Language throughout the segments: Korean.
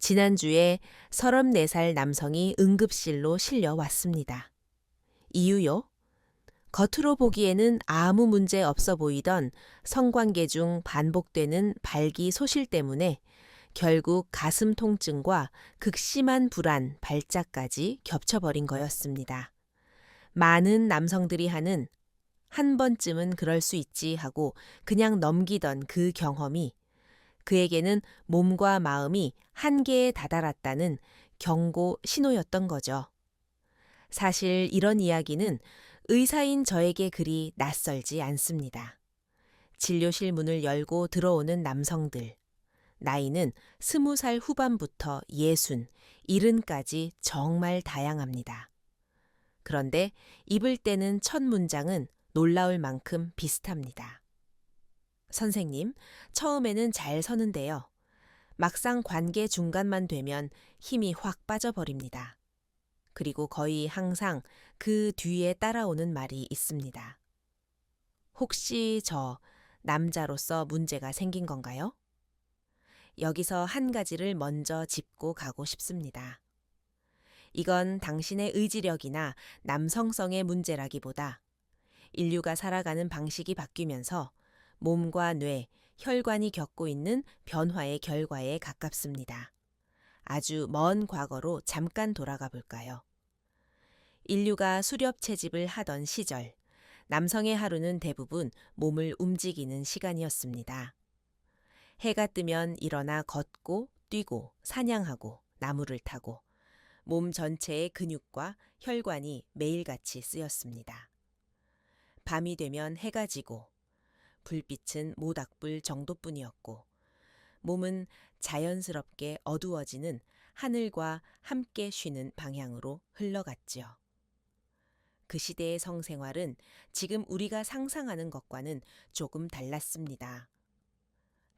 지난주에 34살 남성이 응급실로 실려왔습니다. 이유요? 겉으로 보기에는 아무 문제 없어 보이던 성관계 중 반복되는 발기 소실 때문에 결국 가슴 통증과 극심한 불안, 발작까지 겹쳐버린 거였습니다. 많은 남성들이 하는 한 번쯤은 그럴 수 있지 하고 그냥 넘기던 그 경험이 그에게는 몸과 마음이 한계에 다다랐다는 경고 신호였던 거죠. 사실 이런 이야기는 의사인 저에게 그리 낯설지 않습니다. 진료실 문을 열고 들어오는 남성들. 나이는 20살 후반부터 60, 70까지 정말 다양합니다. 그런데 입을 때는 첫 문장은 놀라울 만큼 비슷합니다. 선생님, 처음에는 잘 서는데요. 막상 관계 중간만 되면 힘이 확 빠져버립니다. 그리고 거의 항상 그 뒤에 따라오는 말이 있습니다. 혹시 저 남자로서 문제가 생긴 건가요? 여기서 한 가지를 먼저 짚고 가고 싶습니다. 이건 당신의 의지력이나 남성성의 문제라기보다 인류가 살아가는 방식이 바뀌면서 몸과 뇌, 혈관이 겪고 있는 변화의 결과에 가깝습니다. 아주 먼 과거로 잠깐 돌아가 볼까요? 인류가 수렵 채집을 하던 시절, 남성의 하루는 대부분 몸을 움직이는 시간이었습니다. 해가 뜨면 일어나 걷고, 뛰고, 사냥하고, 나무를 타고, 몸 전체의 근육과 혈관이 매일같이 쓰였습니다. 밤이 되면 해가 지고, 불빛은 모닥불 정도뿐이었고, 몸은 자연스럽게 어두워지는 하늘과 함께 쉬는 방향으로 흘러갔지요. 그 시대의 성생활은 지금 우리가 상상하는 것과는 조금 달랐습니다.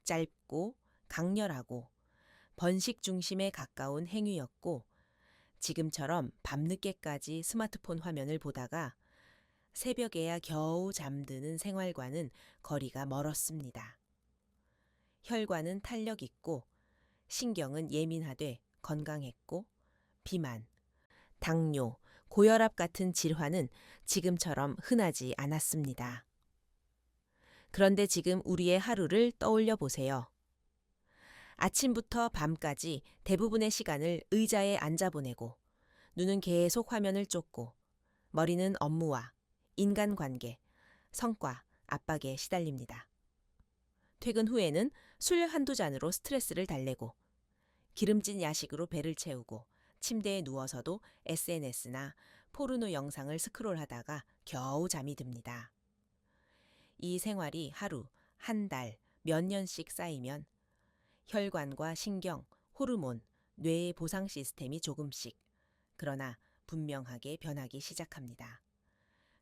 짧고 강렬하고 번식 중심에 가까운 행위였고 지금처럼 밤늦게까지 스마트폰 화면을 보다가 새벽에야 겨우 잠드는 생활과는 거리가 멀었습니다. 혈관은 탄력 있고 신경은 예민하되 건강했고 비만, 당뇨, 고혈압 같은 질환은 지금처럼 흔하지 않았습니다. 그런데 지금 우리의 하루를 떠올려 보세요. 아침부터 밤까지 대부분의 시간을 의자에 앉아 보내고 눈은 계속 화면을 쫓고 머리는 업무와 인간관계, 성과, 압박에 시달립니다. 퇴근 후에는 술 한두 잔으로 스트레스를 달래고 기름진 야식으로 배를 채우고 침대에 누워서도 SNS나 포르노 영상을 스크롤하다가 겨우 잠이 듭니다. 이 생활이 하루, 한 달, 몇 년씩 쌓이면 혈관과 신경, 호르몬, 뇌의 보상 시스템이 조금씩, 그러나 분명하게 변하기 시작합니다.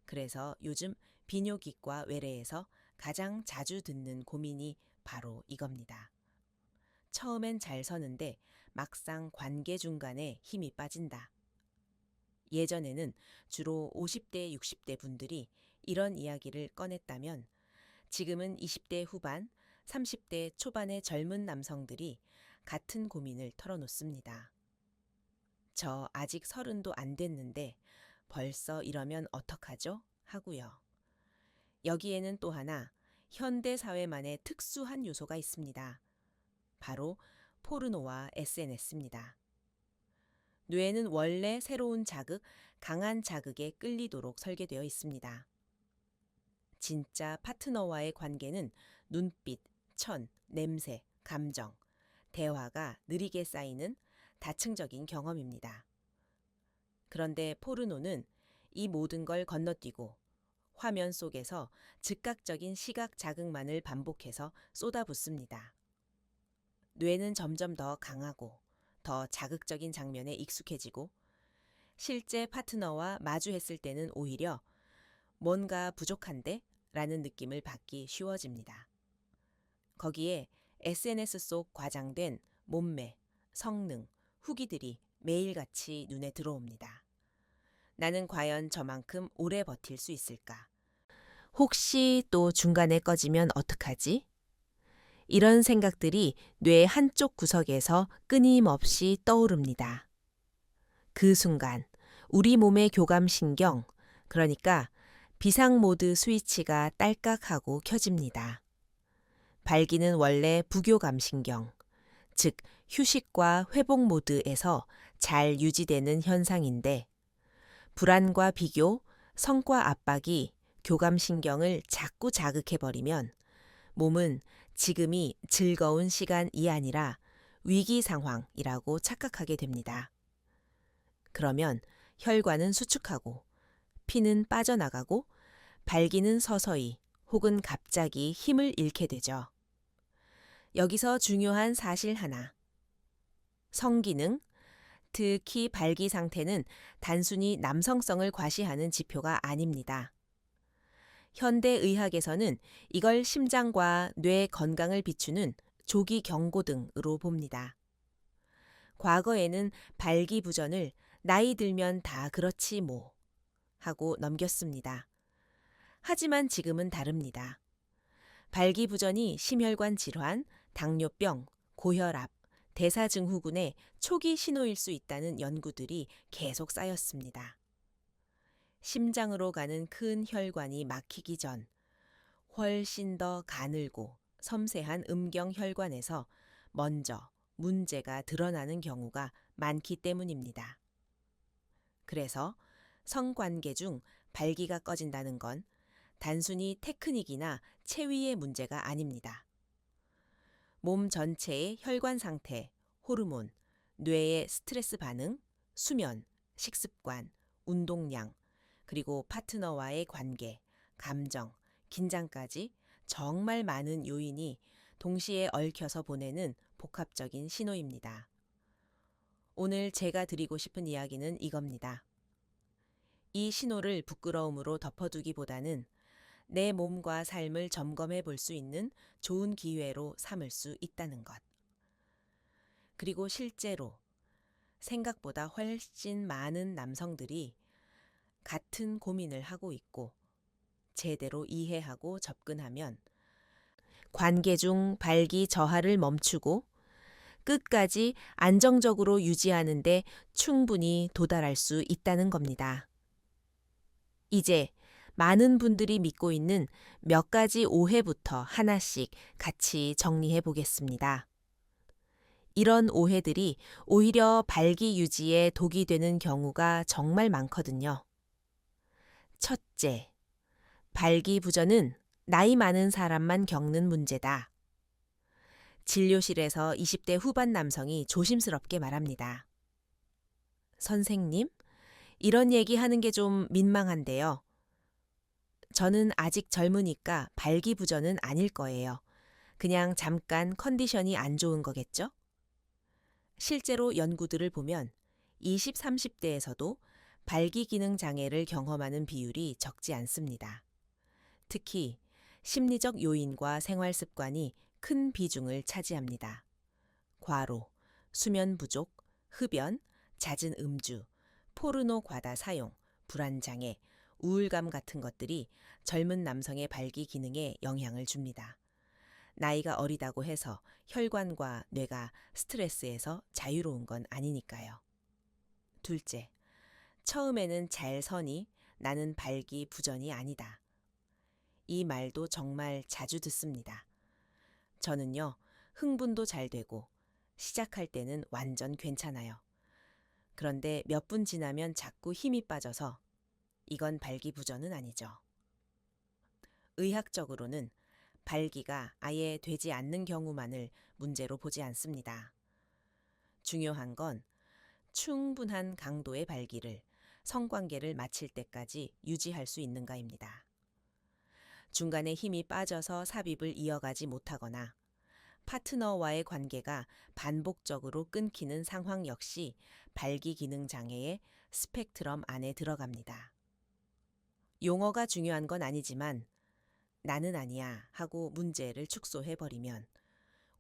그래서 요즘 비뇨기과 외래에서 가장 자주 듣는 고민이 바로 이겁니다. 처음엔 잘 서는데 막상 관계 중간에 힘이 빠진다. 예전에는 주로 50대, 60대 분들이 이런 이야기를 꺼냈다면 지금은 20대 후반, 30대 초반의 젊은 남성들이 같은 고민을 털어놓습니다. 저 아직 30도 안 됐는데 벌써 이러면 어떡하죠? 하고요. 여기에는 또 하나 현대 사회만의 특수한 요소가 있습니다. 바로 포르노와 SNS입니다. 뇌는 원래 새로운 자극, 강한 자극에 끌리도록 설계되어 있습니다. 진짜 파트너와의 관계는 눈빛, 천, 냄새, 감정, 대화가 느리게 쌓이는 다층적인 경험입니다. 그런데 포르노는 이 모든 걸 건너뛰고 화면 속에서 즉각적인 시각 자극만을 반복해서 쏟아붓습니다. 뇌는 점점 더 강하고 더 자극적인 장면에 익숙해지고 실제 파트너와 마주했을 때는 오히려 뭔가 부족한데? 라는 느낌을 받기 쉬워집니다. 거기에 SNS 속 과장된 몸매, 성능, 후기들이 매일같이 눈에 들어옵니다. 나는 과연 저만큼 오래 버틸 수 있을까? 혹시 또 중간에 꺼지면 어떡하지? 이런 생각들이 뇌 한쪽 구석에서 끊임없이 떠오릅니다. 그 순간 우리 몸의 교감신경, 그러니까 비상모드 스위치가 딸깍하고 켜집니다. 발기는 원래 부교감신경, 즉 휴식과 회복 모드에서 잘 유지되는 현상인데 불안과 비교, 성과 압박이 교감신경을 자꾸 자극해버리면 몸은 지금이 즐거운 시간이 아니라 위기 상황이라고 착각하게 됩니다. 그러면 혈관은 수축하고 피는 빠져나가고 발기는 서서히 혹은 갑자기 힘을 잃게 되죠. 여기서 중요한 사실 하나. 성기능, 특히 발기 상태는 단순히 남성성을 과시하는 지표가 아닙니다. 현대의학에서는 이걸 심장과 뇌 건강을 비추는 조기 경고 등으로 봅니다. 과거에는 발기부전을 나이 들면 다 그렇지 뭐 하고 넘겼습니다. 하지만 지금은 다릅니다. 발기부전이 심혈관 질환, 당뇨병, 고혈압, 대사증후군의 초기 신호일 수 있다는 연구들이 계속 쌓였습니다. 심장으로 가는 큰 혈관이 막히기 전 훨씬 더 가늘고 섬세한 음경혈관에서 먼저 문제가 드러나는 경우가 많기 때문입니다. 그래서 성관계 중 발기가 꺼진다는 건 단순히 테크닉이나 체위의 문제가 아닙니다. 몸 전체의 혈관 상태, 호르몬, 뇌의 스트레스 반응, 수면, 식습관, 운동량, 그리고 파트너와의 관계, 감정, 긴장까지 정말 많은 요인이 동시에 얽혀서 보내는 복합적인 신호입니다. 오늘 제가 드리고 싶은 이야기는 이겁니다. 이 신호를 부끄러움으로 덮어두기보다는 내 몸과 삶을 점검해 볼 수 있는 좋은 기회로 삼을 수 있다는 것. 그리고 실제로 생각보다 훨씬 많은 남성들이 같은 고민을 하고 있고 제대로 이해하고 접근하면 관계 중 발기 저하를 멈추고 끝까지 안정적으로 유지하는 데 충분히 도달할 수 있다는 겁니다. 이제 많은 분들이 믿고 있는 몇 가지 오해부터 하나씩 같이 정리해 보겠습니다. 이런 오해들이 오히려 발기 유지에 독이 되는 경우가 정말 많거든요. 첫째, 발기부전은 나이 많은 사람만 겪는 문제다. 진료실에서 20대 후반 남성이 조심스럽게 말합니다. 선생님, 이런 얘기 하는 게 좀 민망한데요. 저는 아직 젊으니까 발기부전은 아닐 거예요. 그냥 잠깐 컨디션이 안 좋은 거겠죠? 실제로 연구들을 보면 20, 30대에서도 발기 기능 장애를 경험하는 비율이 적지 않습니다. 특히 심리적 요인과 생활 습관이 큰 비중을 차지합니다. 과로, 수면 부족, 흡연, 잦은 음주, 포르노 과다 사용, 불안 장애, 우울감 같은 것들이 젊은 남성의 발기 기능에 영향을 줍니다. 나이가 어리다고 해서 혈관과 뇌가 스트레스에서 자유로운 건 아니니까요. 둘째, 처음에는 잘 서니 나는 발기부전이 아니다. 이 말도 정말 자주 듣습니다. 저는요, 흥분도 잘 되고 시작할 때는 완전 괜찮아요. 그런데 몇 분 지나면 자꾸 힘이 빠져서 이건 발기부전은 아니죠. 의학적으로는 발기가 아예 되지 않는 경우만을 문제로 보지 않습니다. 중요한 건 충분한 강도의 발기를 성관계를 마칠 때까지 유지할 수 있는가입니다. 중간에 힘이 빠져서 삽입을 이어가지 못하거나 파트너와의 관계가 반복적으로 끊기는 상황 역시 발기 기능 장애의 스펙트럼 안에 들어갑니다. 용어가 중요한 건 아니지만 나는 아니야 하고 문제를 축소해버리면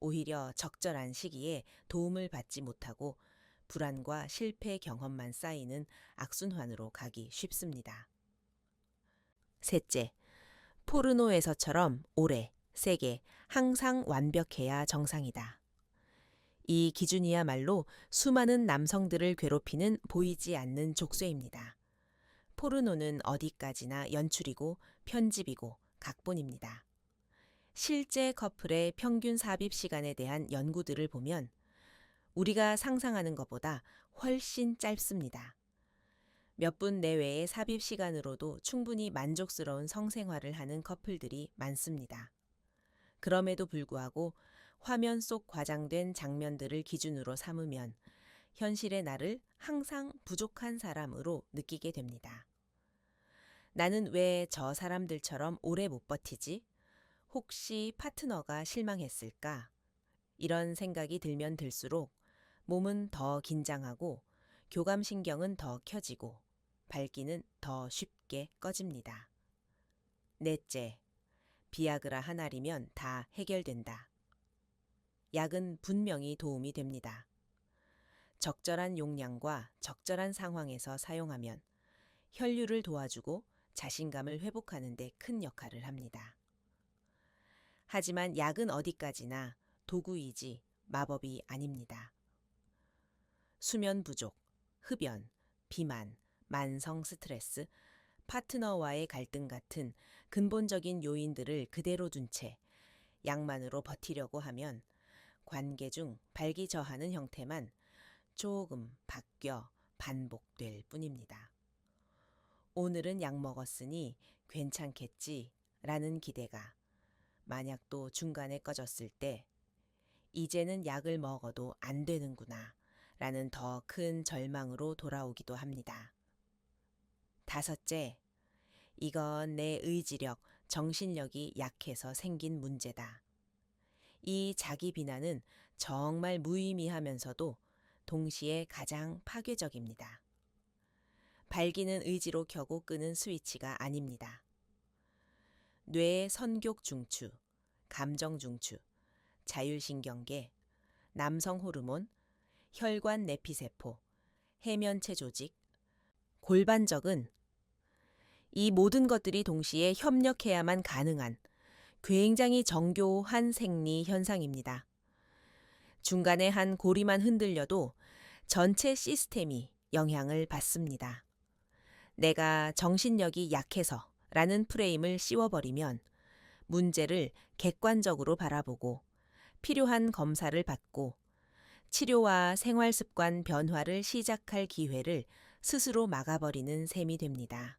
오히려 적절한 시기에 도움을 받지 못하고 불안과 실패 경험만 쌓이는 악순환으로 가기 쉽습니다. 셋째, 포르노에서처럼 오래 세게, 항상 완벽해야 정상이다. 이 기준이야말로 수많은 남성들을 괴롭히는 보이지 않는 족쇄입니다. 포르노는 어디까지나 연출이고 편집이고 각본입니다. 실제 커플의 평균 삽입 시간에 대한 연구들을 보면 우리가 상상하는 것보다 훨씬 짧습니다. 몇 분 내외의 삽입 시간으로도 충분히 만족스러운 성생활을 하는 커플들이 많습니다. 그럼에도 불구하고 화면 속 과장된 장면들을 기준으로 삼으면 현실의 나를 항상 부족한 사람으로 느끼게 됩니다. 나는 왜 저 사람들처럼 오래 못 버티지? 혹시 파트너가 실망했을까? 이런 생각이 들면 들수록 몸은 더 긴장하고 교감신경은 더 켜지고 발기는 더 쉽게 꺼집니다. 넷째, 비아그라 한 알이면 다 해결된다. 약은 분명히 도움이 됩니다. 적절한 용량과 적절한 상황에서 사용하면 혈류를 도와주고 자신감을 회복하는 데 큰 역할을 합니다. 하지만 약은 어디까지나 도구이지 마법이 아닙니다. 수면 부족, 흡연, 비만, 만성 스트레스, 파트너와의 갈등 같은 근본적인 요인들을 그대로 둔 채 약만으로 버티려고 하면 관계 중 발기저하는 형태만 조금 바뀌어 반복될 뿐입니다. 오늘은 약 먹었으니 괜찮겠지 라는 기대가 만약 또 중간에 꺼졌을 때 이제는 약을 먹어도 안 되는구나 라는 더 큰 절망으로 돌아오기도 합니다. 다섯째, 이건 내 의지력, 정신력이 약해서 생긴 문제다. 이 자기 비난은 정말 무의미하면서도 동시에 가장 파괴적입니다. 발기는 의지로 켜고 끄는 스위치가 아닙니다. 뇌의 선교 중추, 감정 중추, 자율신경계, 남성 호르몬, 혈관 내피세포, 해면체 조직, 골반적은 이 모든 것들이 동시에 협력해야만 가능한 굉장히 정교한 생리 현상입니다. 중간에 한 고리만 흔들려도 전체 시스템이 영향을 받습니다. 내가 정신력이 약해서 라는 프레임을 씌워버리면 문제를 객관적으로 바라보고 필요한 검사를 받고 치료와 생활습관 변화를 시작할 기회를 스스로 막아버리는 셈이 됩니다.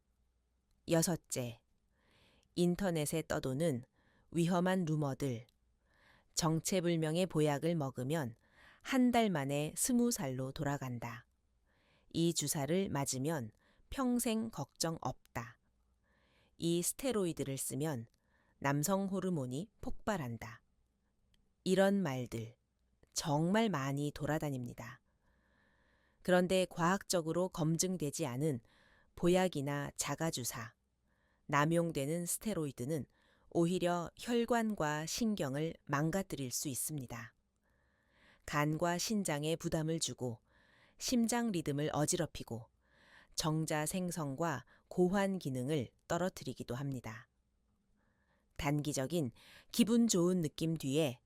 여섯째, 인터넷에 떠도는 위험한 루머들, 정체불명의 보약을 먹으면 한 달 만에 20살로 돌아간다. 이 주사를 맞으면 평생 걱정 없다. 이 스테로이드를 쓰면 남성 호르몬이 폭발한다. 이런 말들 정말 많이 돌아다닙니다. 그런데 과학적으로 검증되지 않은 보약이나 자가주사, 남용되는 스테로이드는 오히려 혈관과 신경을 망가뜨릴 수 있습니다. 간과 신장에 부담을 주고 심장 리듬을 어지럽히고 정자 생성과 고환 기능을 떨어뜨리기도 합니다. 단기적인 기분 좋은 느낌 뒤에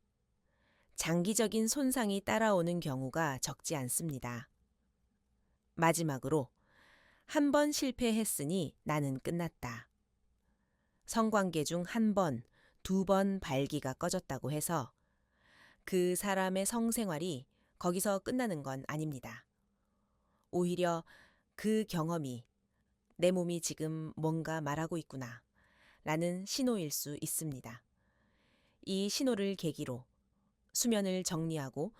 장기적인 손상이 따라오는 경우가 적지 않습니다. 마지막으로 한 번 실패했으니 나는 끝났다. 성관계 중 한 번, 두 번 발기가 꺼졌다고 해서 그 사람의 성생활이 거기서 끝나는 건 아닙니다. 오히려 그 경험이 내 몸이 지금 뭔가 말하고 있구나 라는 신호일 수 있습니다. 이 신호를 계기로 수면을 정리하고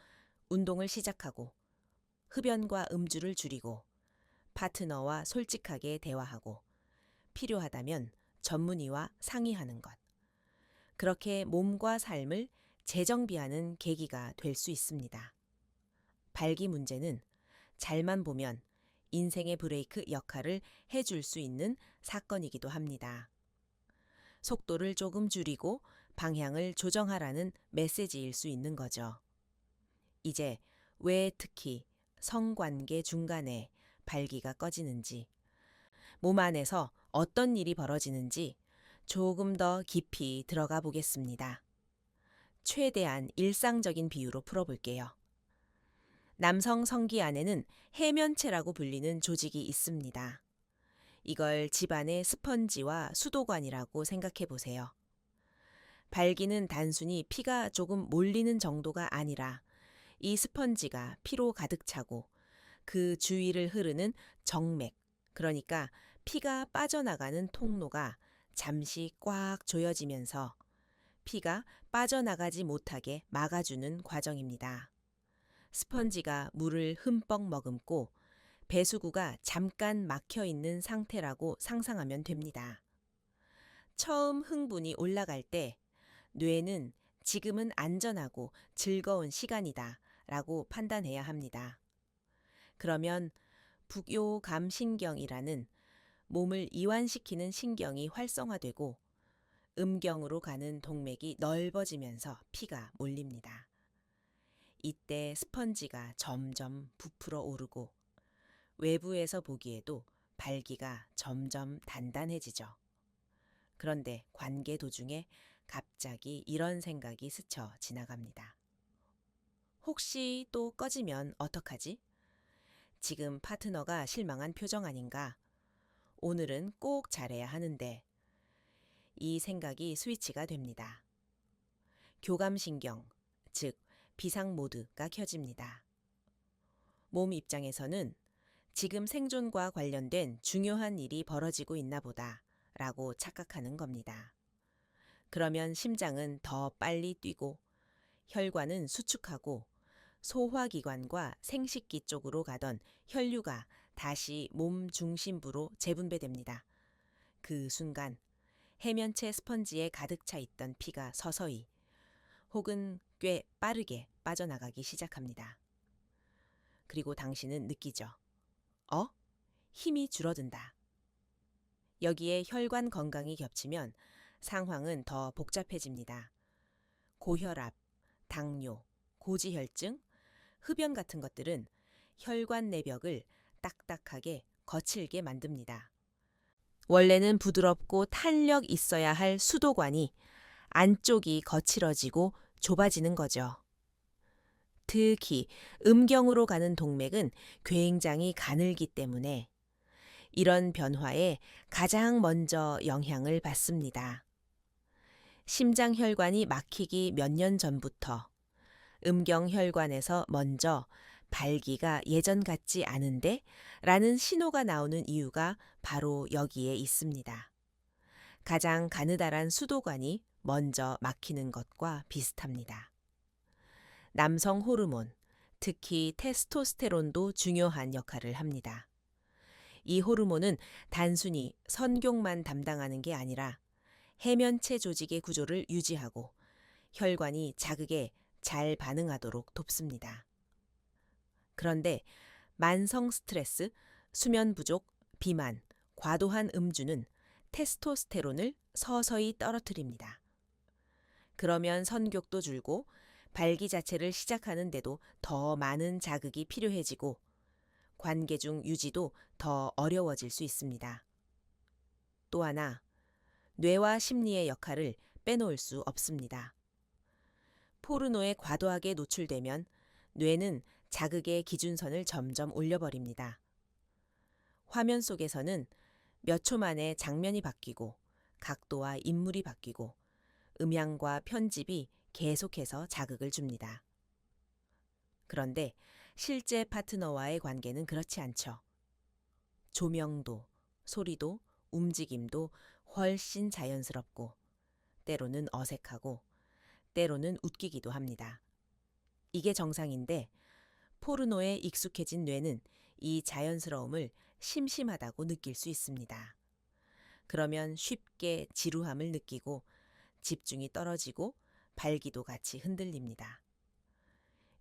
운동을 시작하고 흡연과 음주를 줄이고 파트너와 솔직하게 대화하고 필요하다면 전문의와 상의하는 것. 그렇게 몸과 삶을 재정비하는 계기가 될 수 있습니다. 발기 문제는 잘만 보면 인생의 브레이크 역할을 해줄 수 있는 사건이기도 합니다. 속도를 조금 줄이고 방향을 조정하라는 메시지일 수 있는 거죠. 이제 왜 특히 성관계 중간에 발기가 꺼지는지, 몸 안에서 어떤 일이 벌어지는지 조금 더 깊이 들어가 보겠습니다. 최대한 일상적인 비유로 풀어볼게요. 남성 성기 안에는 해면체라고 불리는 조직이 있습니다. 이걸 집안의 스펀지와 수도관이라고 생각해 보세요. 발기는 단순히 피가 조금 몰리는 정도가 아니라 이 스펀지가 피로 가득 차고 그 주위를 흐르는 정맥, 그러니까 피가 빠져나가는 통로가 잠시 꽉 조여지면서 피가 빠져나가지 못하게 막아주는 과정입니다. 스펀지가 물을 흠뻑 머금고 배수구가 잠깐 막혀 있는 상태라고 상상하면 됩니다. 처음 흥분이 올라갈 때 뇌는 지금은 안전하고 즐거운 시간이다 라고 판단해야 합니다. 그러면 북요감신경이라는 몸을 이완시키는 신경이 활성화되고 음경으로 가는 동맥이 넓어지면서 피가 몰립니다. 이때 스펀지가 점점 부풀어 오르고 외부에서 보기에도 발기가 점점 단단해지죠. 그런데 관계 도중에 갑자기 이런 생각이 스쳐 지나갑니다. 혹시 또 꺼지면 어떡하지? 지금 파트너가 실망한 표정 아닌가? 오늘은 꼭 잘해야 하는데. 이 생각이 스위치가 됩니다. 교감신경, 즉 비상모드가 켜집니다. 몸 입장에서는 지금 생존과 관련된 중요한 일이 벌어지고 있나 보다 라고 착각하는 겁니다. 그러면 심장은 더 빨리 뛰고 혈관은 수축하고 소화기관과 생식기 쪽으로 가던 혈류가 다시 몸 중심부로 재분배됩니다. 그 순간 해면체 스펀지에 가득 차 있던 피가 서서히 혹은 꽤 빠르게 빠져나가기 시작합니다. 그리고 당신은 느끼죠. 힘이 줄어든다. 여기에 혈관 건강이 겹치면 상황은 더 복잡해집니다. 고혈압, 당뇨, 고지혈증, 흡연 같은 것들은 혈관 내벽을 딱딱하게 거칠게 만듭니다. 원래는 부드럽고 탄력 있어야 할 수도관이 안쪽이 거칠어지고 좁아지는 거죠. 특히 음경으로 가는 동맥은 굉장히 가늘기 때문에 이런 변화에 가장 먼저 영향을 받습니다. 심장혈관이 막히기 몇 년 전부터 음경혈관에서 먼저 발기가 예전 같지 않은데 라는 신호가 나오는 이유가 바로 여기에 있습니다. 가장 가느다란 수도관이 먼저 막히는 것과 비슷합니다. 남성 호르몬, 특히 테스토스테론도 중요한 역할을 합니다. 이 호르몬은 단순히 선경만 담당하는 게 아니라 해면체 조직의 구조를 유지하고 혈관이 자극에 잘 반응하도록 돕습니다. 그런데 만성 스트레스, 수면 부족, 비만, 과도한 음주는 테스토스테론을 서서히 떨어뜨립니다. 그러면 선격도 줄고 발기 자체를 시작하는데도 더 많은 자극이 필요해지고 관계 중 유지도 더 어려워질 수 있습니다. 또 하나, 뇌와 심리의 역할을 빼놓을 수 없습니다. 포르노에 과도하게 노출되면 뇌는 자극의 기준선을 점점 올려버립니다. 화면 속에서는 몇 초 만에 장면이 바뀌고 각도와 인물이 바뀌고 음향과 편집이 계속해서 자극을 줍니다. 그런데 실제 파트너와의 관계는 그렇지 않죠. 조명도, 소리도, 움직임도 훨씬 자연스럽고 때로는 어색하고 때로는 웃기기도 합니다. 이게 정상인데 포르노에 익숙해진 뇌는 이 자연스러움을 심심하다고 느낄 수 있습니다. 그러면 쉽게 지루함을 느끼고 집중이 떨어지고 발기도 같이 흔들립니다.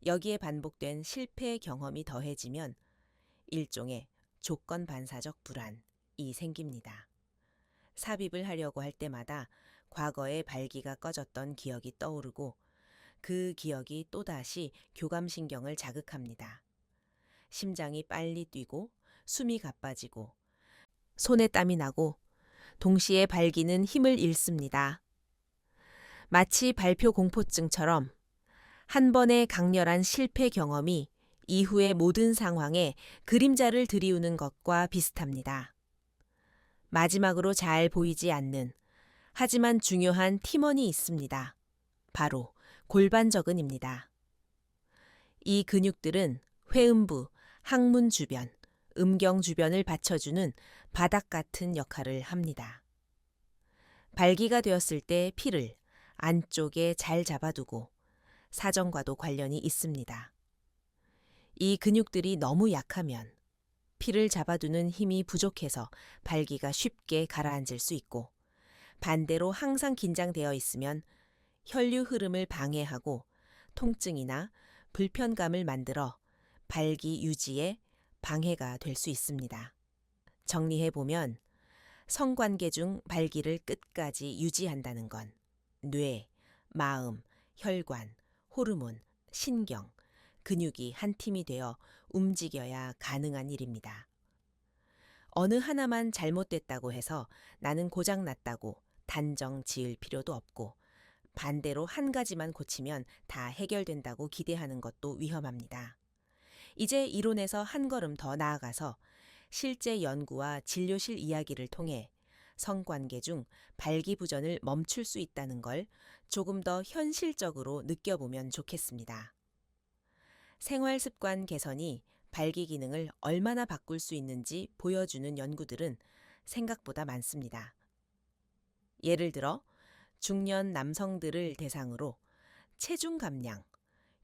여기에 반복된 실패 경험이 더해지면 일종의 조건 반사적 불안이 생깁니다. 삽입을 하려고 할 때마다 과거의 발기가 꺼졌던 기억이 떠오르고 그 기억이 또다시 교감신경을 자극합니다. 심장이 빨리 뛰고 숨이 가빠지고 손에 땀이 나고 동시에 발기는 힘을 잃습니다. 마치 발표 공포증처럼 한 번의 강렬한 실패 경험이 이후의 모든 상황에 그림자를 들이우는 것과 비슷합니다. 마지막으로 잘 보이지 않는 하지만 중요한 팀원이 있습니다. 바로 골반저근입니다. 이 근육들은 회음부, 항문 주변, 음경 주변을 받쳐주는 바닥 같은 역할을 합니다. 발기가 되었을 때 피를 안쪽에 잘 잡아두고 사정과도 관련이 있습니다. 이 근육들이 너무 약하면 피를 잡아두는 힘이 부족해서 발기가 쉽게 가라앉을 수 있고, 반대로 항상 긴장되어 있으면 혈류 흐름을 방해하고 통증이나 불편감을 만들어 발기 유지에 방해가 될 수 있습니다. 정리해보면 성관계 중 발기를 끝까지 유지한다는 건 뇌, 마음, 혈관, 호르몬, 신경, 근육이 한 팀이 되어 움직여야 가능한 일입니다. 어느 하나만 잘못됐다고 해서 나는 고장났다고 단정 지을 필요도 없고, 반대로 한 가지만 고치면 다 해결된다고 기대하는 것도 위험합니다. 이제 이론에서 한 걸음 더 나아가서 실제 연구와 진료실 이야기를 통해 성관계 중 발기부전을 멈출 수 있다는 걸 조금 더 현실적으로 느껴보면 좋겠습니다. 생활습관 개선이 발기 기능을 얼마나 바꿀 수 있는지 보여주는 연구들은 생각보다 많습니다. 예를 들어 중년 남성들을 대상으로 체중 감량,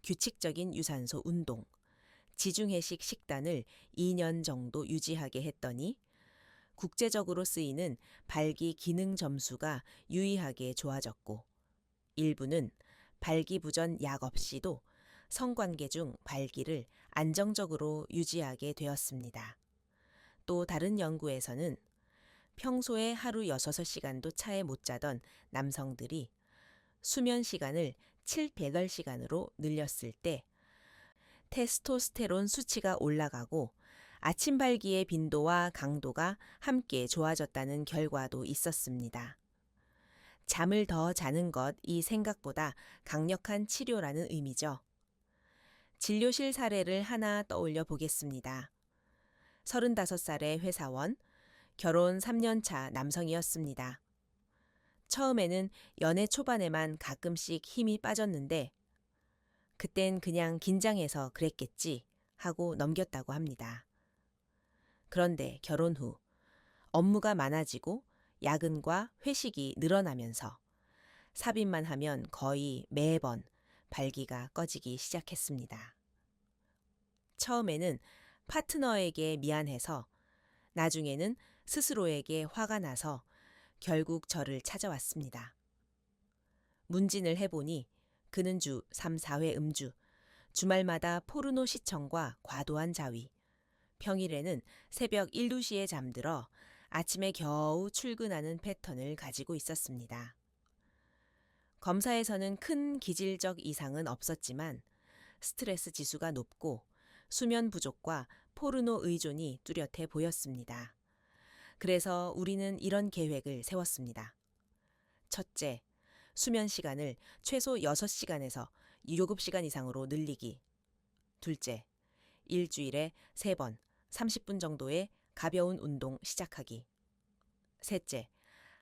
규칙적인 유산소 운동, 지중해식 식단을 2년 정도 유지하게 했더니 국제적으로 쓰이는 발기 기능 점수가 유의하게 좋아졌고, 일부는 발기부전 약 없이도 성관계 중 발기를 안정적으로 유지하게 되었습니다. 또 다른 연구에서는 평소에 하루 6시간도 차에 못 자던 남성들이 수면 시간을 7, 8시간으로 늘렸을 때 테스토스테론 수치가 올라가고 아침 발기의 빈도와 강도가 함께 좋아졌다는 결과도 있었습니다. 잠을 더 자는 것이 생각보다 강력한 치료라는 의미죠. 진료실 사례를 하나 떠올려 보겠습니다. 35살의 회사원, 결혼 3년 차 남성이었습니다. 처음에는 연애 초반에만 가끔씩 힘이 빠졌는데 그땐 그냥 긴장해서 그랬겠지 하고 넘겼다고 합니다. 그런데 결혼 후 업무가 많아지고 야근과 회식이 늘어나면서 삽입만 하면 거의 매번 발기가 꺼지기 시작했습니다. 처음에는 파트너에게 미안해서, 나중에는 스스로에게 화가 나서 결국 저를 찾아왔습니다. 문진을 해보니 그는 주 3, 4회 음주, 주말마다 포르노 시청과 과도한 자위, 평일에는 새벽 1, 2시에 잠들어 아침에 겨우 출근하는 패턴을 가지고 있었습니다. 검사에서는 큰 기질적 이상은 없었지만 스트레스 지수가 높고 수면 부족과 포르노 의존이 뚜렷해 보였습니다. 그래서 우리는 이런 계획을 세웠습니다. 첫째, 수면 시간을 최소 6시간에서 7시간 이상으로 늘리기. 둘째, 일주일에 3번, 30분 정도의 가벼운 운동 시작하기. 셋째,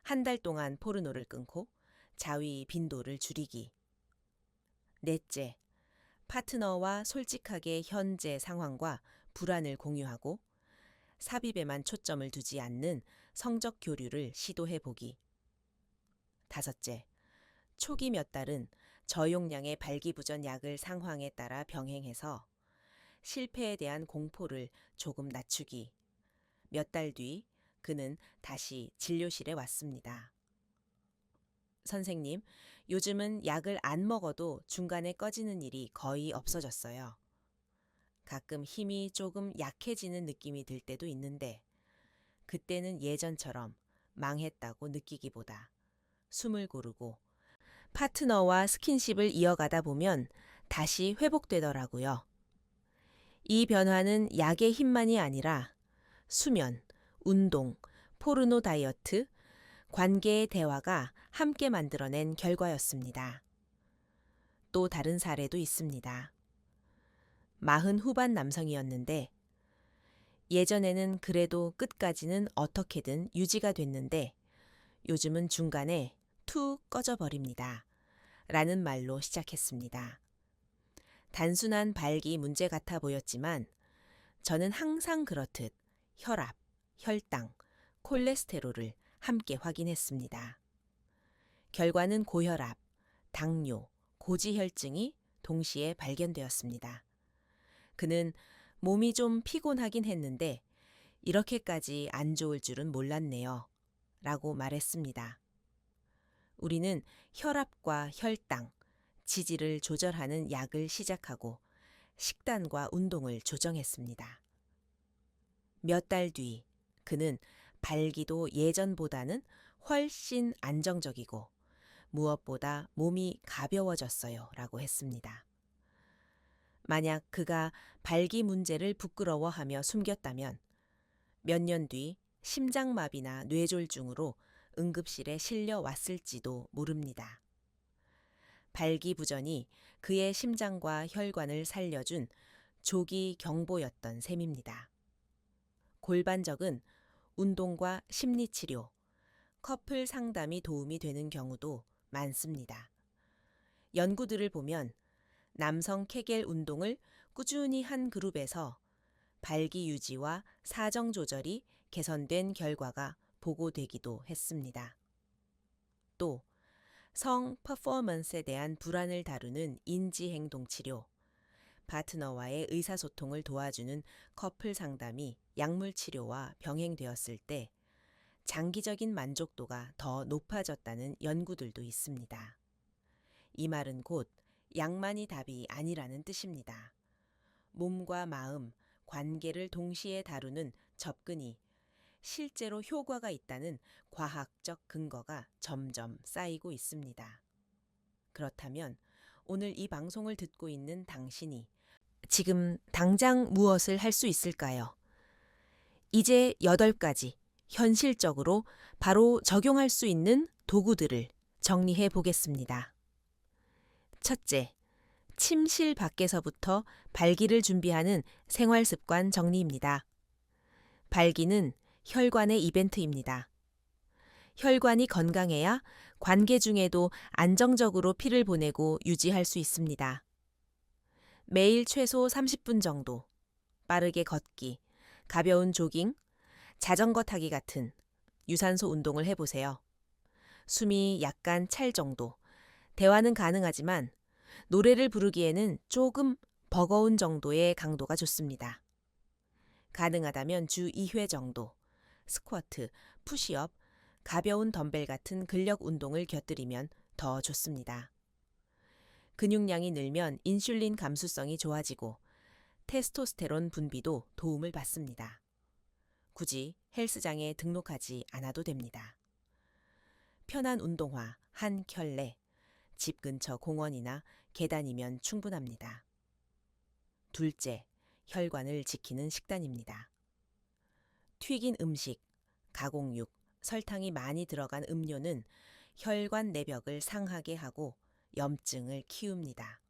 한 달 동안 포르노를 끊고 자위 빈도를 줄이기. 넷째, 파트너와 솔직하게 현재 상황과 불안을 공유하고 삽입에만 초점을 두지 않는 성적 교류를 시도해 보기. 다섯째, 초기 몇 달은 저용량의 발기부전 약을 상황에 따라 병행해서 실패에 대한 공포를 조금 낮추기. 몇 달 뒤 그는 다시 진료실에 왔습니다. 선생님, 요즘은 약을 안 먹어도 중간에 꺼지는 일이 거의 없어졌어요. 가끔 힘이 조금 약해지는 느낌이 들 때도 있는데 그때는 예전처럼 망했다고 느끼기보다 숨을 고르고 파트너와 스킨십을 이어가다 보면 다시 회복되더라고요. 이 변화는 약의 힘만이 아니라 수면, 운동, 포르노 다이어트, 관계의 대화가 함께 만들어낸 결과였습니다. 또 다른 사례도 있습니다. 40 후반 남성이었는데 예전에는 그래도 끝까지는 어떻게든 유지가 됐는데 요즘은 중간에 툭 꺼져버립니다. 라는 말로 시작했습니다. 단순한 발기 문제 같아 보였지만 저는 항상 그렇듯 혈압, 혈당, 콜레스테롤을 함께 확인했습니다. 결과는 고혈압, 당뇨, 고지혈증이 동시에 발견되었습니다. 그는 몸이 좀 피곤하긴 했는데 이렇게까지 안 좋을 줄은 몰랐네요. 라고 말했습니다. 우리는 혈압과 혈당, 지지를 조절하는 약을 시작하고 식단과 운동을 조정했습니다. 몇 달 뒤 그는 발기도 예전보다는 훨씬 안정적이고 무엇보다 몸이 가벼워졌어요. 라고 했습니다. 만약 그가 발기 문제를 부끄러워하며 숨겼다면 몇 년 뒤 심장마비나 뇌졸중으로 응급실에 실려 왔을지도 모릅니다. 발기부전이 그의 심장과 혈관을 살려준 조기 경보였던 셈입니다. 골반적은 운동과 심리치료, 커플 상담이 도움이 되는 경우도 많습니다. 연구들을 보면 남성 케겔 운동을 꾸준히 한 그룹에서 발기 유지와 사정 조절이 개선된 결과가 보고되기도 했습니다. 또 성 퍼포먼스에 대한 불안을 다루는 인지행동 치료, 파트너와의 의사소통을 도와주는 커플 상담이 약물 치료와 병행되었을 때 장기적인 만족도가 더 높아졌다는 연구들도 있습니다. 이 말은 곧 약만이 답이 아니라는 뜻입니다. 몸과 마음, 관계를 동시에 다루는 접근이 실제로 효과가 있다는 과학적 근거가 점점 쌓이고 있습니다. 그렇다면 오늘 이 방송을 듣고 있는 당신이 지금 당장 무엇을 할 수 있을까요? 이제 8가지 현실적으로 바로 적용할 수 있는 도구들을 정리해 보겠습니다. 첫째, 침실 밖에서부터 발기를 준비하는 생활습관 정리입니다. 발기는 혈관의 이벤트입니다. 혈관이 건강해야 관계 중에도 안정적으로 피를 보내고 유지할 수 있습니다. 매일 최소 30분 정도, 빠르게 걷기, 가벼운 조깅, 자전거 타기 같은 유산소 운동을 해보세요. 숨이 약간 찰 정도, 대화는 가능하지만 노래를 부르기에는 조금 버거운 정도의 강도가 좋습니다. 가능하다면 주 2회 정도, 스쿼트, 푸시업, 가벼운 덤벨 같은 근력 운동을 곁들이면 더 좋습니다. 근육량이 늘면 인슐린 감수성이 좋아지고 테스토스테론 분비도 도움을 받습니다. 굳이 헬스장에 등록하지 않아도 됩니다. 편한 운동화 한 켤레, 집 근처 공원이나 계단이면 충분합니다. 둘째, 혈관을 지키는 식단입니다. 튀긴 음식, 가공육, 설탕이 많이 들어간 음료는 혈관 내벽을 상하게 하고 염증을 키웁니다.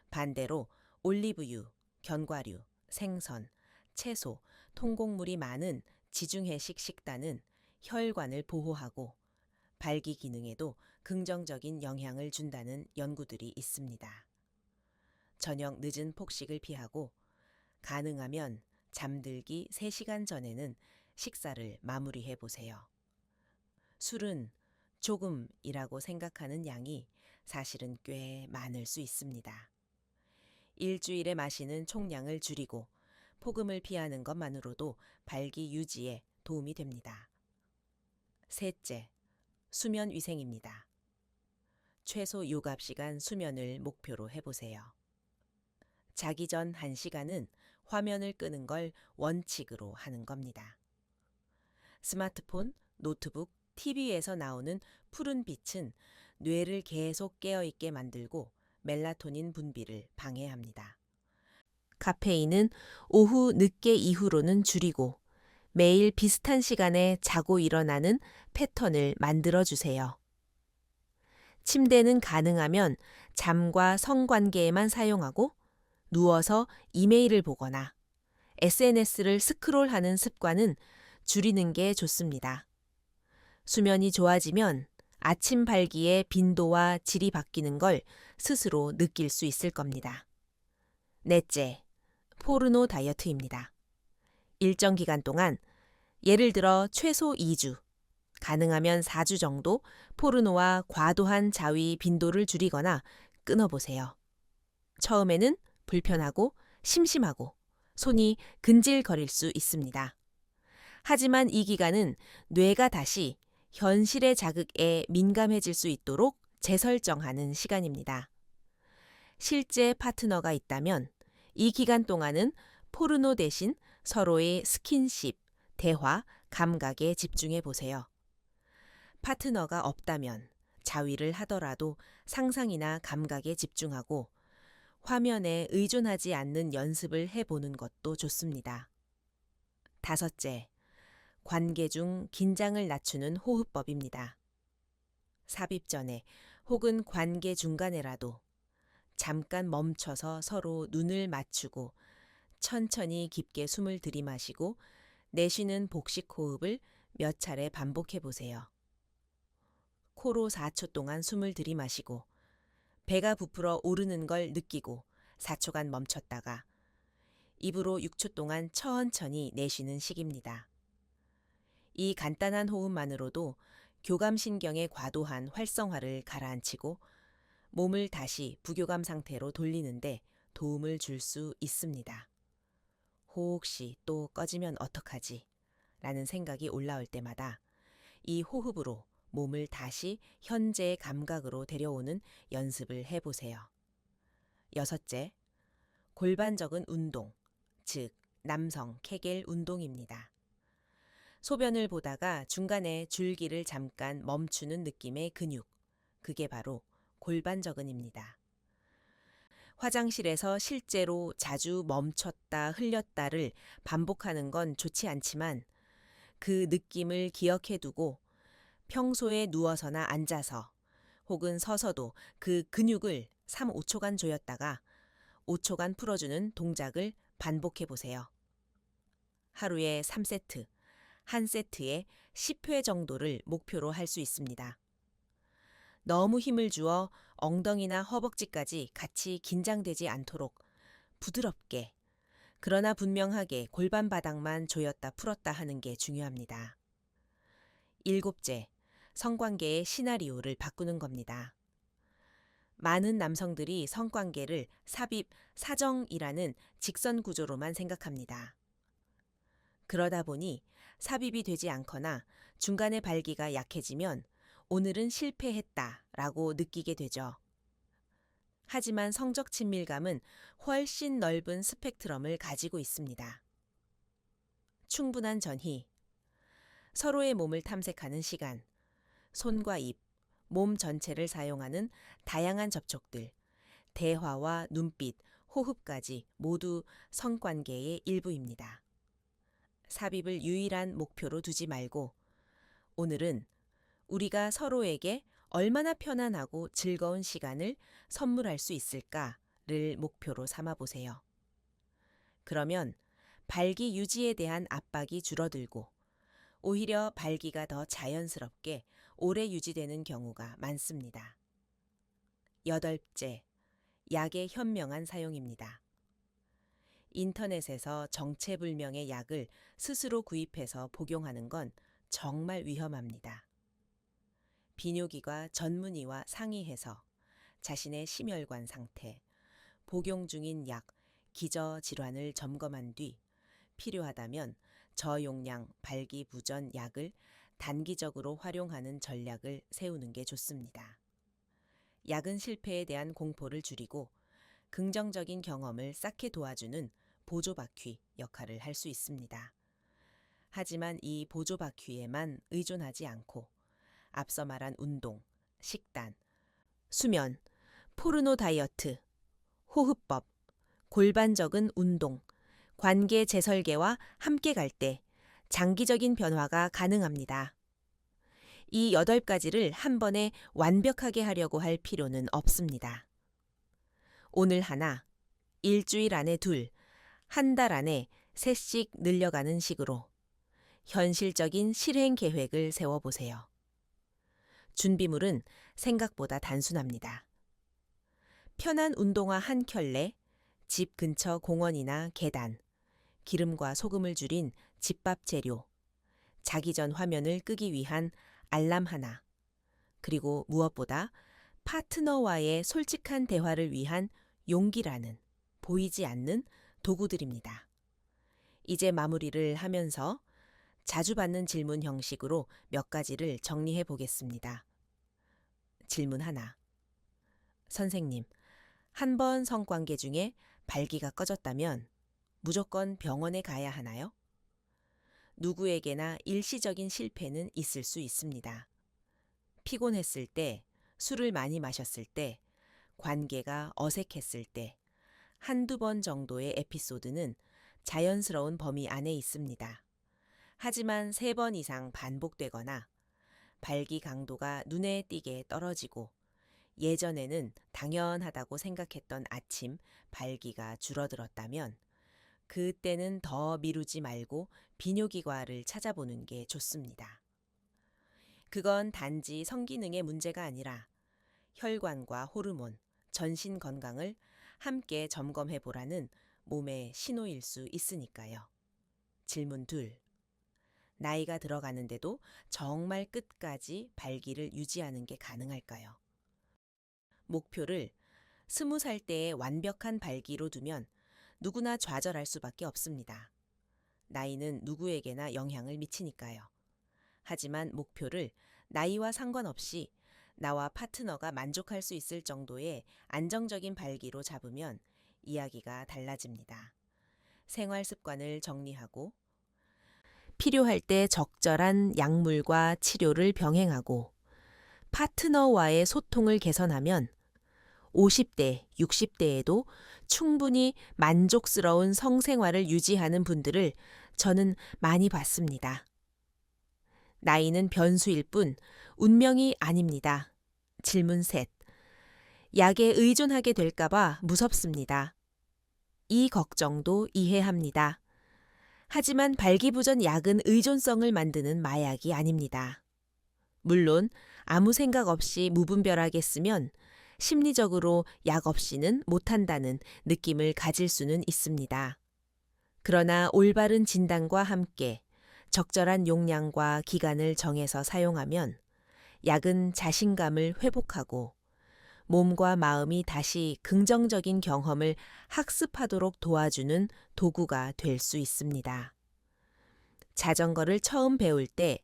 반대로 올리브유, 견과류, 생선, 채소, 통곡물이 많은 지중해식 식단은 혈관을 보호하고 발기 기능에도 긍정적인 영향을 준다는 연구들이 있습니다. 저녁 늦은 폭식을 피하고 가능하면 잠들기 3시간 전에는 식사를 마무리해 보세요. 술은 조금이라고 생각하는 양이 사실은 꽤 많을 수 있습니다. 일주일에 마시는 총량을 줄이고 폭음을 피하는 것만으로도 발기 유지에 도움이 됩니다. 셋째, 수면 위생입니다. 최소 요갑시간 수면을 목표로 해보세요. 자기 전 1시간은 화면을 끄는 걸 원칙으로 하는 겁니다. 스마트폰, 노트북, TV에서 나오는 푸른 빛은 뇌를 계속 깨어있게 만들고 멜라토닌 분비를 방해합니다. 카페인은 오후 늦게 이후로는 줄이고 매일 비슷한 시간에 자고 일어나는 패턴을 만들어 주세요. 침대는 가능하면 잠과 성관계에만 사용하고 누워서 이메일을 보거나 SNS를 스크롤하는 습관은 줄이는 게 좋습니다. 수면이 좋아지면 아침 발기의 빈도와 질이 바뀌는 걸 스스로 느낄 수 있을 겁니다. 넷째, 포르노 다이어트입니다. 일정 기간 동안, 예를 들어 최소 2주, 가능하면 4주 정도 포르노와 과도한 자위 빈도를 줄이거나 끊어보세요. 처음에는 불편하고 심심하고 손이 근질거릴 수 있습니다. 하지만 이 기간은 뇌가 다시 현실의 자극에 민감해질 수 있도록 재설정하는 시간입니다. 실제 파트너가 있다면 이 기간 동안은 포르노 대신 서로의 스킨십, 대화, 감각에 집중해 보세요. 파트너가 없다면 자위를 하더라도 상상이나 감각에 집중하고 화면에 의존하지 않는 연습을 해보는 것도 좋습니다. 다섯째, 관계 중 긴장을 낮추는 호흡법입니다. 삽입 전에 혹은 관계 중간에라도 잠깐 멈춰서 서로 눈을 맞추고 천천히 깊게 숨을 들이마시고 내쉬는 복식 호흡을 몇 차례 반복해 보세요. 코로 4초 동안 숨을 들이마시고 배가 부풀어 오르는 걸 느끼고 4초간 멈췄다가 입으로 6초 동안 천천히 내쉬는 식입니다. 이 간단한 호흡만으로도 교감신경의 과도한 활성화를 가라앉히고 몸을 다시 부교감 상태로 돌리는데 도움을 줄 수 있습니다. 혹시 또 꺼지면 어떡하지? 라는 생각이 올라올 때마다 이 호흡으로 몸을 다시 현재의 감각으로 데려오는 연습을 해보세요. 여섯째, 골반적인 운동, 즉 남성 케겔 운동입니다. 소변을 보다가 중간에 줄기를 잠깐 멈추는 느낌의 근육, 그게 바로 골반적은입니다. 화장실에서 실제로 자주 멈췄다 흘렸다를 반복하는 건 좋지 않지만 그 느낌을 기억해 두고 평소에 누워서나 앉아서 혹은 서서도 그 근육을 3, 5초간 조였다가 5초간 풀어주는 동작을 반복해 보세요. 하루에 3세트, 한 세트에 10회 정도를 목표로 할 수 있습니다. 너무 힘을 주어 엉덩이나 허벅지까지 같이 긴장되지 않도록 부드럽게, 그러나 분명하게 골반 바닥만 조였다 풀었다 하는 게 중요합니다. 일곱째, 성관계의 시나리오를 바꾸는 겁니다. 많은 남성들이 성관계를 삽입, 사정이라는 직선 구조로만 생각합니다. 그러다 보니 삽입이 되지 않거나 중간에 발기가 약해지면 오늘은 실패했다라고 느끼게 되죠. 하지만 성적 친밀감은 훨씬 넓은 스펙트럼을 가지고 있습니다. 충분한 전희, 서로의 몸을 탐색하는 시간, 손과 입, 몸 전체를 사용하는 다양한 접촉들, 대화와 눈빛, 호흡까지 모두 성관계의 일부입니다. 삽입을 유일한 목표로 두지 말고 오늘은 우리가 서로에게 얼마나 편안하고 즐거운 시간을 선물할 수 있을까를 목표로 삼아 보세요. 그러면 발기 유지에 대한 압박이 줄어들고 오히려 발기가 더 자연스럽게 오래 유지되는 경우가 많습니다. 여덟째, 약의 현명한 사용입니다. 인터넷에서 정체불명의 약을 스스로 구입해서 복용하는 건 정말 위험합니다. 비뇨기과 전문의와 상의해서 자신의 심혈관 상태, 복용 중인 약, 기저질환을 점검한 뒤 필요하다면 저용량 발기부전 약을 단기적으로 활용하는 전략을 세우는 게 좋습니다. 약은 실패에 대한 공포를 줄이고 긍정적인 경험을 쌓게 도와주는 보조바퀴 역할을 할 수 있습니다. 하지만 이 보조바퀴에만 의존하지 않고 앞서 말한 운동, 식단, 수면, 포르노 다이어트, 호흡법, 골반적인 운동, 관계 재설계와 함께 갈 때 장기적인 변화가 가능합니다. 이 8가지를 한 번에 완벽하게 하려고 할 필요는 없습니다. 오늘 하나, 일주일 안에 둘, 한 달 안에 셋씩 늘려가는 식으로 현실적인 실행 계획을 세워보세요. 준비물은 생각보다 단순합니다. 편한 운동화 한 켤레, 집 근처 공원이나 계단, 기름과 소금을 줄인 집밥 재료, 자기 전 화면을 끄기 위한 알람 하나, 그리고 무엇보다 파트너와의 솔직한 대화를 위한 용기라는 보이지 않는 도구들입니다. 이제 마무리를 하면서 자주 받는 질문 형식으로 몇 가지를 정리해 보겠습니다. 질문 하나. 선생님, 한 번 성관계 중에 발기가 꺼졌다면 무조건 병원에 가야 하나요? 누구에게나 일시적인 실패는 있을 수 있습니다. 피곤했을 때, 술을 많이 마셨을 때, 관계가 어색했을 때, 한두 번 정도의 에피소드는 자연스러운 범위 안에 있습니다. 하지만 3번 이상 반복되거나 발기 강도가 눈에 띄게 떨어지고 예전에는 당연하다고 생각했던 아침 발기가 줄어들었다면 그때는 더 미루지 말고 비뇨기과를 찾아보는 게 좋습니다. 그건 단지 성기능의 문제가 아니라 혈관과 호르몬, 전신 건강을 함께 점검해 보라는 몸의 신호일 수 있으니까요. 질문 2. 나이가 들어가는데도 정말 끝까지 발기를 유지하는 게 가능할까요? 목표를 20살 때의 완벽한 발기로 두면 누구나 좌절할 수밖에 없습니다. 나이는 누구에게나 영향을 미치니까요. 하지만 목표를 나이와 상관없이 나와 파트너가 만족할 수 있을 정도의 안정적인 발기로 잡으면 이야기가 달라집니다. 생활 습관을 정리하고 필요할 때 적절한 약물과 치료를 병행하고 파트너와의 소통을 개선하면 50대, 60대에도 충분히 만족스러운 성생활을 유지하는 분들을 저는 많이 봤습니다. 나이는 변수일 뿐 운명이 아닙니다. 질문 셋. 약에 의존하게 될까봐 무섭습니다. 이 걱정도 이해합니다. 하지만 발기부전 약은 의존성을 만드는 마약이 아닙니다. 물론 아무 생각 없이 무분별하게 쓰면 심리적으로 약 없이는 못한다는 느낌을 가질 수는 있습니다. 그러나 올바른 진단과 함께 적절한 용량과 기간을 정해서 사용하면 약은 자신감을 회복하고 몸과 마음이 다시 긍정적인 경험을 학습하도록 도와주는 도구가 될 수 있습니다. 자전거를 처음 배울 때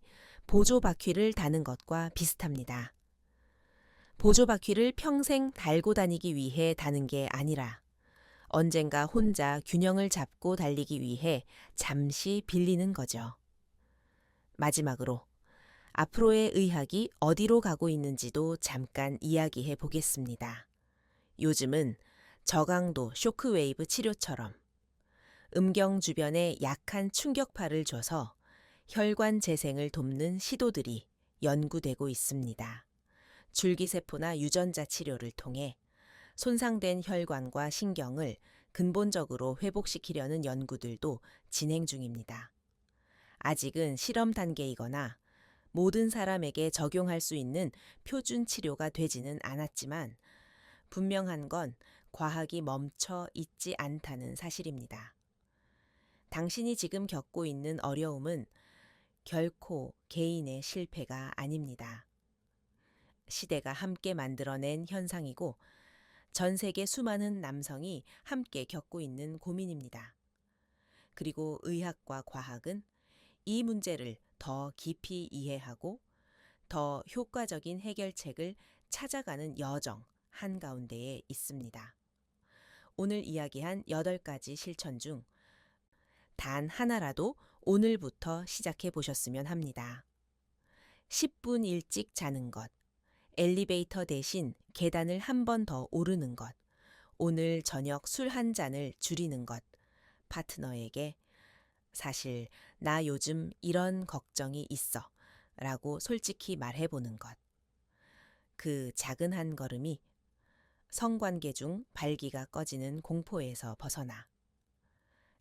보조 바퀴를 다는 것과 비슷합니다. 보조 바퀴를 평생 달고 다니기 위해 다는 게 아니라 언젠가 혼자 균형을 잡고 달리기 위해 잠시 빌리는 거죠. 마지막으로 앞으로의 의학이 어디로 가고 있는지도 잠깐 이야기해 보겠습니다. 요즘은 저강도 쇼크웨이브 치료처럼 음경 주변에 약한 충격파를 줘서 혈관 재생을 돕는 시도들이 연구되고 있습니다. 줄기세포나 유전자 치료를 통해 손상된 혈관과 신경을 근본적으로 회복시키려는 연구들도 진행 중입니다. 아직은 실험 단계이거나 모든 사람에게 적용할 수 있는 표준 치료가 되지는 않았지만 분명한 건 과학이 멈춰 있지 않다는 사실입니다. 당신이 지금 겪고 있는 어려움은 결코 개인의 실패가 아닙니다. 시대가 함께 만들어낸 현상이고 전 세계 수많은 남성이 함께 겪고 있는 고민입니다. 그리고 의학과 과학은 이 문제를 더 깊이 이해하고 더 효과적인 해결책을 찾아가는 여정 한가운데에 있습니다. 오늘 이야기한 8가지 실천 중 단 하나라도 오늘부터 시작해 보셨으면 합니다. 10분 일찍 자는 것, 엘리베이터 대신 계단을 한 번 더 오르는 것, 오늘 저녁 술 한 잔을 줄이는 것, 파트너에게 사실 나 요즘 이런 걱정이 있어 라고 솔직히 말해보는 것. 그 작은 한 걸음이 성관계 중 발기가 꺼지는 공포에서 벗어나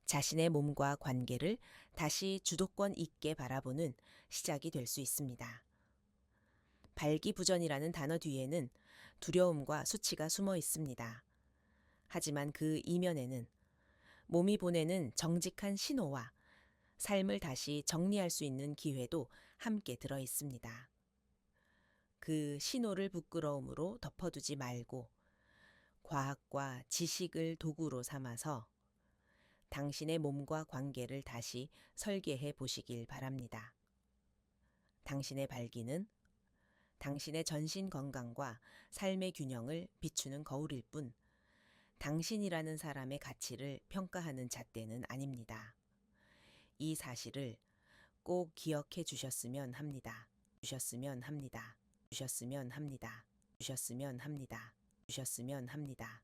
자신의 몸과 관계를 다시 주도권 있게 바라보는 시작이 될 수 있습니다. 발기부전이라는 단어 뒤에는 두려움과 수치가 숨어 있습니다. 하지만 그 이면에는 몸이 보내는 정직한 신호와 삶을 다시 정리할 수 있는 기회도 함께 들어 있습니다. 그 신호를 부끄러움으로 덮어두지 말고 과학과 지식을 도구로 삼아서 당신의 몸과 관계를 다시 설계해 보시길 바랍니다. 당신의 발기는 당신의 전신 건강과 삶의 균형을 비추는 거울일 뿐 당신이라는 사람의 가치를 평가하는 잣대는 아닙니다. 이 사실을 꼭 기억해 주셨으면 합니다. 주셨으면 합니다. 주셨으면 합니다. 주셨으면 합니다. 주셨으면 합니다.